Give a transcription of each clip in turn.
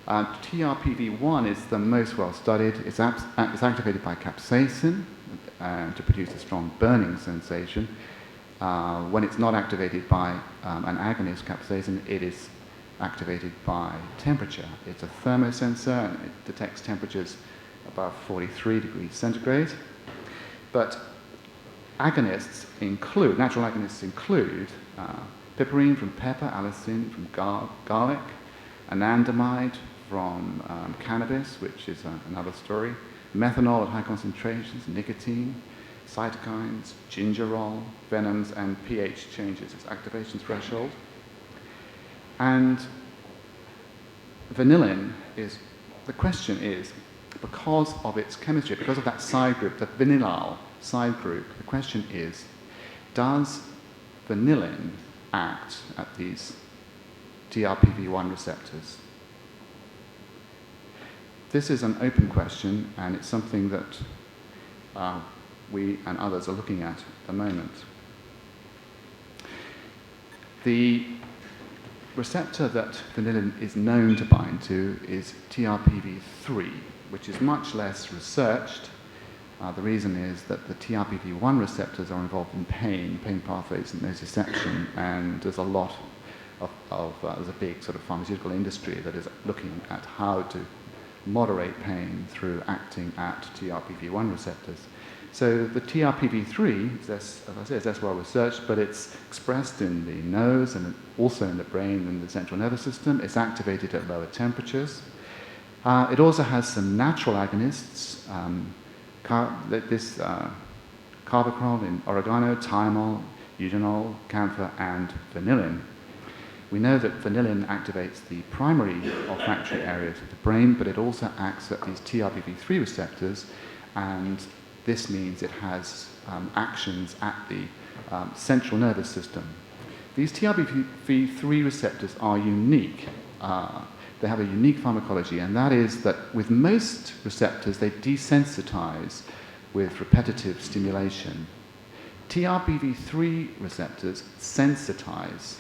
TRPV1 is the most well studied. It's activated by capsaicin to produce a strong burning sensation. When it's not activated by an agonist, capsaicin, it is activated by temperature. It's a thermosensor, and it detects temperatures above 43 degrees centigrade. But agonists include, natural agonists include piperine from pepper, allicin from garlic, anandamide from cannabis, which is another story, methanol at high concentrations, nicotine, cytokines, gingerol, venoms, and pH changes its activation threshold. And vanillin is, the question is, because of its chemistry, because of that side group, the vinyl side group, the question is, does vanillin act at these TRPV1 receptors? This is an open question, and it's something that we and others are looking at the moment. The receptor that vanillin is known to bind to is TRPV3, which is much less researched. The reason is that the TRPV1 receptors are involved in pain pathways and nociception, and there's a lot there's a big sort of pharmaceutical industry that is looking at how to moderate pain through acting at TRPV1 receptors. So the TRPV3, as I say, is less well researched, but it's expressed in the nose and also in the brain and the central nervous system. It's activated at lower temperatures. It also has some natural agonists, carbochol in oregano, thymol, eugenol, camphor, and vanillin. We know that vanillin activates the primary olfactory areas of the brain, but it also acts at these TRPV3 receptors, and this means it has actions at the central nervous system. These TRPV3 receptors are unique. They have a unique pharmacology, and that is that with most receptors, they desensitize with repetitive stimulation. TRPV3 receptors sensitize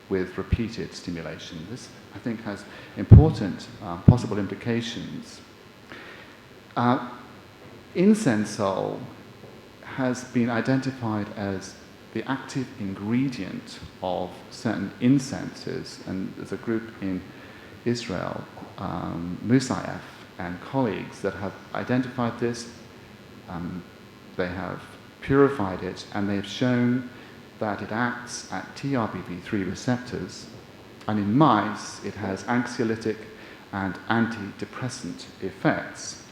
with repeated stimulation. This, I think, has important possible implications. Incensol has been identified as the active ingredient of certain incenses, and there's a group in Israel, Musayev and colleagues, that have identified this. They have purified it, and they have shown that it acts at TRPV3 receptors, and in mice it has anxiolytic and antidepressant effects.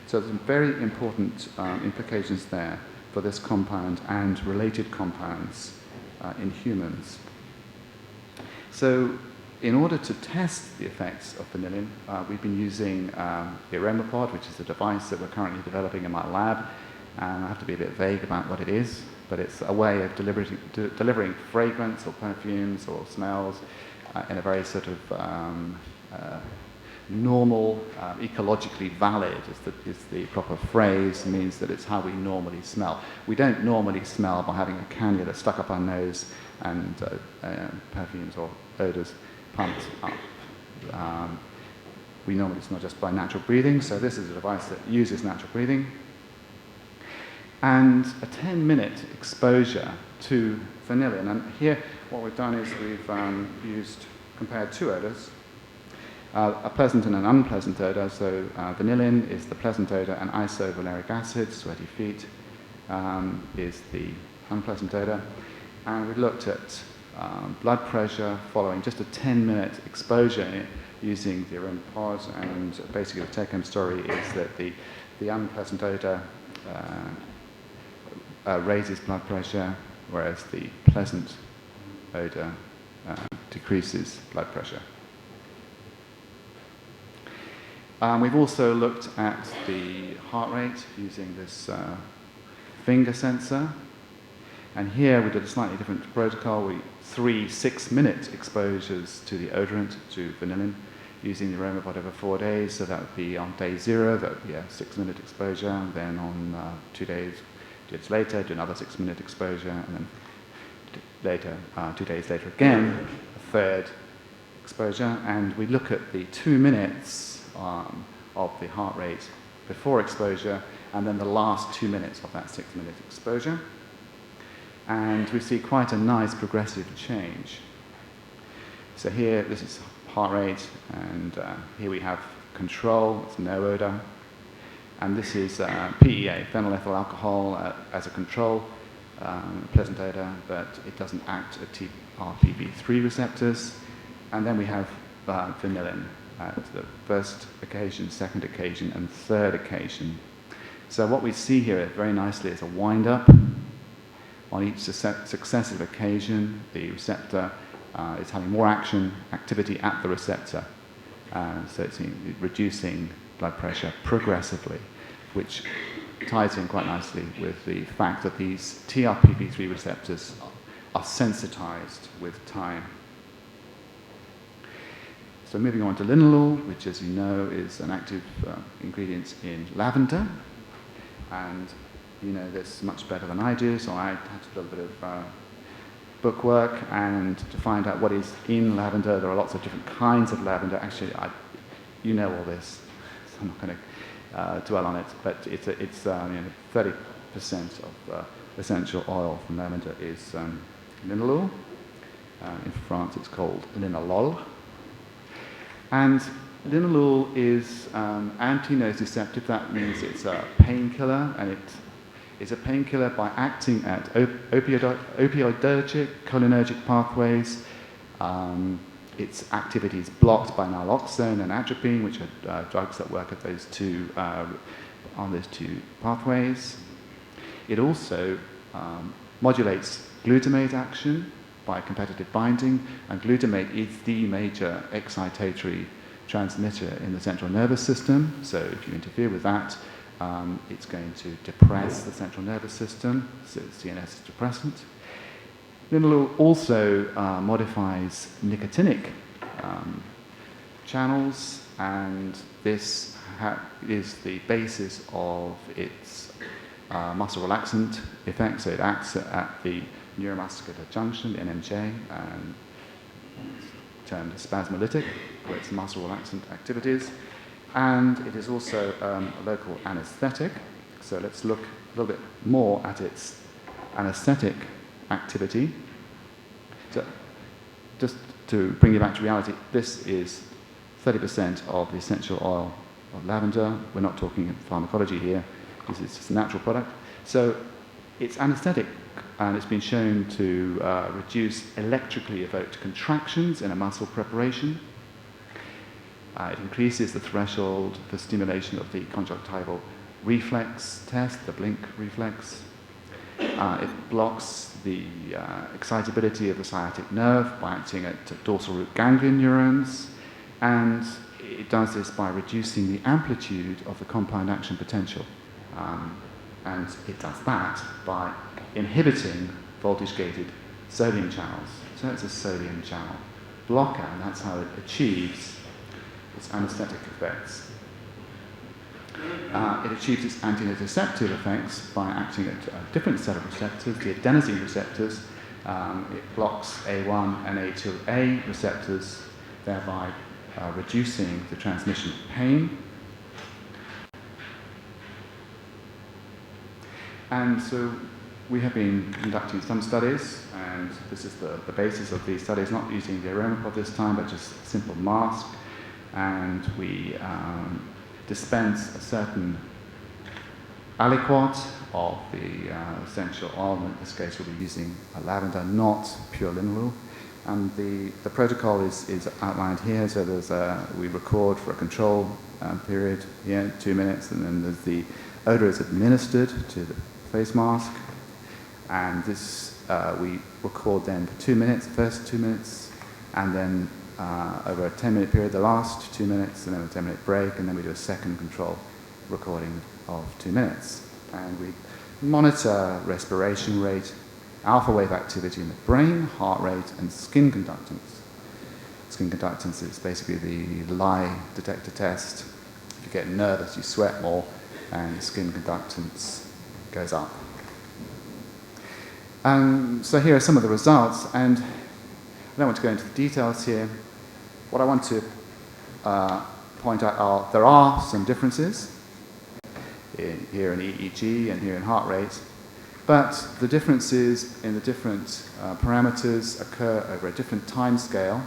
So there's some very important implications there for this compound and related compounds in humans. So in order to test the effects of vanillin, we've been using the aromapod, which is a device that we're currently developing in my lab. And I have to be a bit vague about what it is, but it's a way of delivering fragrance or perfumes or smells in a very sort of normal, ecologically valid is the proper phrase. It means that it's how we normally smell. We don't normally smell by having a cannula stuck up our nose and perfumes or odours pumped up. We normally smell just by natural breathing, so this is a device that uses natural breathing. And a 10-minute exposure to vanillin. And here what we've done is we've compared two odours, a pleasant and an unpleasant odour. So vanillin is the pleasant odour, and isovaleric acid, sweaty feet, is the unpleasant odour. And we looked at blood pressure following just a 10-minute exposure using the aromapod, and basically the take-home story is that the unpleasant odour raises blood pressure, whereas the pleasant odour decreases blood pressure. We've also looked at the heart rate using this finger sensor, and here we did a slightly different protocol. 3 6-minute exposures to the odorant, to vanillin, using the aromapod over 4 days. So that would be on day 0, that would be a 6-minute exposure, and then on 2 days later, do another 6-minute exposure, and then later, 2 days later again, a third exposure, and we look at the 2 minutes of the heart rate before exposure, and then the last 2 minutes of that 6-minute exposure. And we see quite a nice progressive change. So here, this is heart rate, and here we have control, it's no odor. And this is PEA, phenylethyl alcohol, as a control, pleasant odor, but it doesn't act at TRPV3 receptors. And then we have vanillin at the first occasion, second occasion, and third occasion. So what we see here very nicely is a wind-up. On each successive occasion, the receptor is having more activity at the receptor. So it's reducing blood pressure progressively, which ties in quite nicely with the fact that these TRPV3 receptors are sensitized with time. So moving on to linalool, which, as you know, is an active ingredient in lavender. And you know this much better than I do, so I had to do a little bit of bookwork and to find out what is in lavender. There are lots of different kinds of lavender. Actually, you know all this, so I'm not going to dwell on it, but it's 30% of essential oil from lavender is linalool. In France, it's called linalool. And linalool is anti-nociceptive. That means it's a painkiller, and it is a painkiller by acting at opioidergic, cholinergic pathways. Its activity is blocked by naloxone and atropine, which are drugs that work at those on those two pathways. It also modulates glutamate action by competitive binding, and glutamate is the major excitatory transmitter in the central nervous system. So if you interfere with that, it's going to depress the central nervous system, so CNS is depressant. Linalool also modifies nicotinic channels, and this is the basis of its muscle relaxant effect. So it acts at the neuromuscular junction, NMJ, and termed spasmolytic for its muscle relaxant activities. And it is also a local anesthetic. So let's look a little bit more at its anesthetic activity. So just to bring you back to reality, this is 30% of the essential oil of lavender. We're not talking pharmacology here. This is just a natural product. So it's anesthetic, and it's been shown to reduce electrically evoked contractions in a muscle preparation. It increases the threshold for stimulation of the conjunctival reflex test, the blink reflex. It blocks the excitability of the sciatic nerve by acting at dorsal root ganglion neurons, and it does this by reducing the amplitude of the compound action potential. And it does that by inhibiting voltage-gated sodium channels. So it's a sodium channel blocker, and that's how it achieves its anesthetic effects. It achieves its antinociceptive effects by acting at a different set of receptors, the adenosine receptors. It blocks A1 and A2A receptors, thereby reducing the transmission of pain. And so we have been conducting some studies, and this is the basis of these studies, not using the aroma pod this time, but just a simple mask. And we dispense a certain aliquot of the essential oil. In this case, we'll be using lavender, not pure linalool. And the protocol is outlined here. So we record for a control period here, 2 minutes, and then there's the odor is administered to the face mask. And this we record then for 2 minutes, the first 2 minutes, and then over a 10-minute period, the last 2 minutes, and then a 10-minute break, and then we do a second control recording of 2 minutes. And we monitor respiration rate, alpha wave activity in the brain, heart rate, and skin conductance. Skin conductance is basically the lie detector test. If you get nervous, you sweat more, and skin conductance goes up. So here are some of the results, and I don't want to go into the details here, what I want to point out are there are some differences here in EEG and here in heart rate, but the differences in the different parameters occur over a different time scale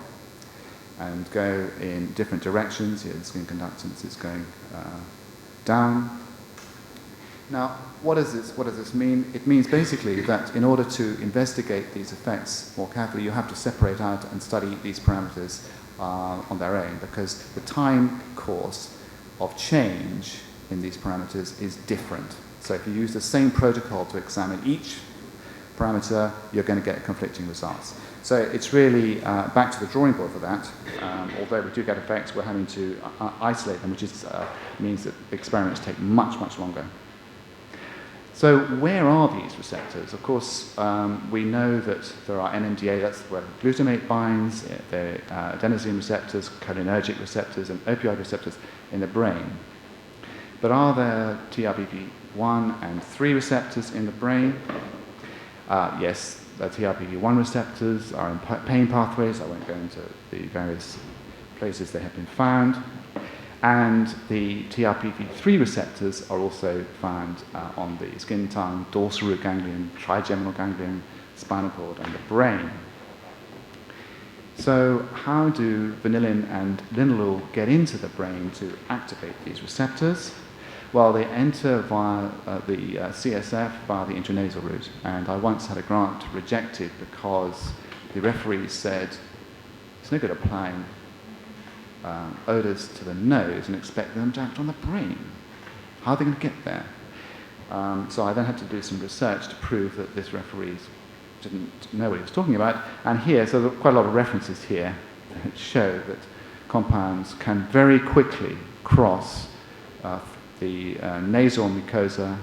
and go in different directions. Here the skin conductance is going down. Now, what does this mean? It means basically that in order to investigate these effects more carefully, you have to separate out and study these parameters on their own, because the time course of change in these parameters is different. So if you use the same protocol to examine each parameter, you're going to get conflicting results. So it's really back to the drawing board for that. Although we do get effects, we're having to isolate them, which means that experiments take much, much longer. So where are these receptors? Of course, we know that there are NMDA, that's where glutamate binds, there are adenosine receptors, cholinergic receptors, and opioid receptors in the brain. But are there TRPV1 and 3 receptors in the brain? Yes, the TRPV1 receptors are in pain pathways. I won't go into the various places they have been found. And the TRPV3 receptors are also found on the skin, tongue, dorsal root ganglion, trigeminal ganglion, spinal cord, and the brain. So how do vanillin and linalool get into the brain to activate these receptors? Well, they enter via the CSF via the intranasal route. And I once had a grant rejected because the referees said, it's no good applying odours to the nose and expecting them to act on the brain. How are they going to get there? So I then had to do some research to prove that this referee didn't know what he was talking about. And here, so there are quite a lot of references here that show that compounds can very quickly cross the nasal mucosa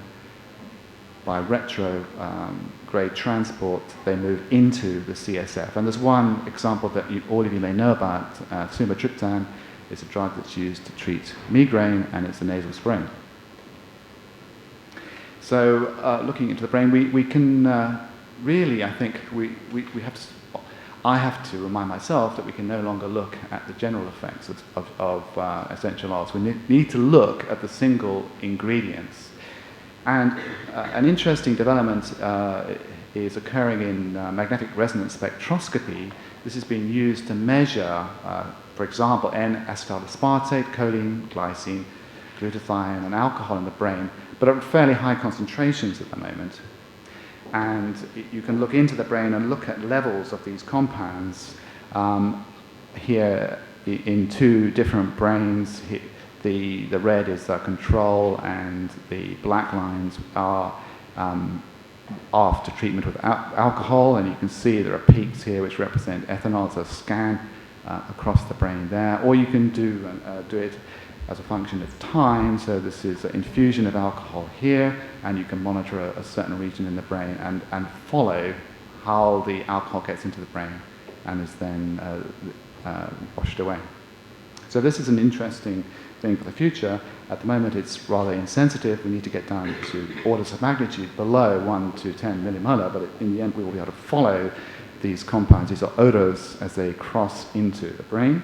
by retrograde transport. They move into the CSF. And there's one example that all of you may know about. Sumatriptan is a drug that's used to treat migraine, and it's a nasal spray. So looking into the brain, we can really, I think, I have to remind myself that we can no longer look at the general effects of essential oils. We need to look at the single ingredients. And an interesting development is occurring in magnetic resonance spectroscopy. This is being used to measure, for example, N-acetyl aspartate, choline, glycine, glutathione, and alcohol in the brain, but at fairly high concentrations at the moment. And you can look into the brain and look at levels of these compounds here in 2 different brains. The red is the control, and the black lines are after treatment with alcohol, and you can see there are peaks here which represent ethanol. So scan across the brain there, or you can do it as a function of time. So this is an infusion of alcohol here, and you can monitor a certain region in the brain and follow how the alcohol gets into the brain and is then washed away. So this is an interesting thing for the future. At the moment it's rather insensitive. We need to get down to orders of magnitude below 1 to 10 millimolar, but in the end we will be able to follow these compounds, these are odors, as they cross into the brain.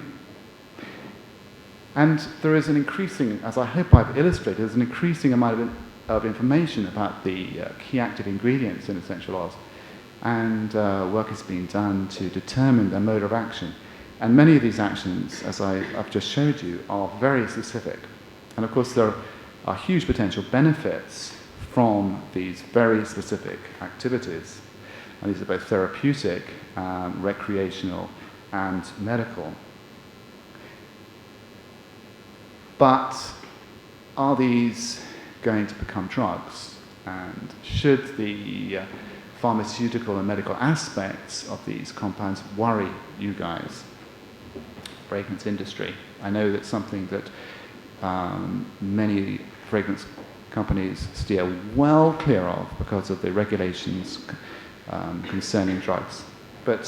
And there is an increasing, as I hope I've illustrated, there's an increasing amount of information about the key active ingredients in essential oils. And work is being done to determine their mode of action. And many of these actions, as I've just showed you, are very specific. And of course there are huge potential benefits from these very specific activities. And these are both therapeutic, recreational, and medical. But are these going to become drugs? And should the pharmaceutical and medical aspects of these compounds worry you guys? Fragrance industry. I know that's something that many fragrance companies steer well clear of because of the regulations concerning drugs. But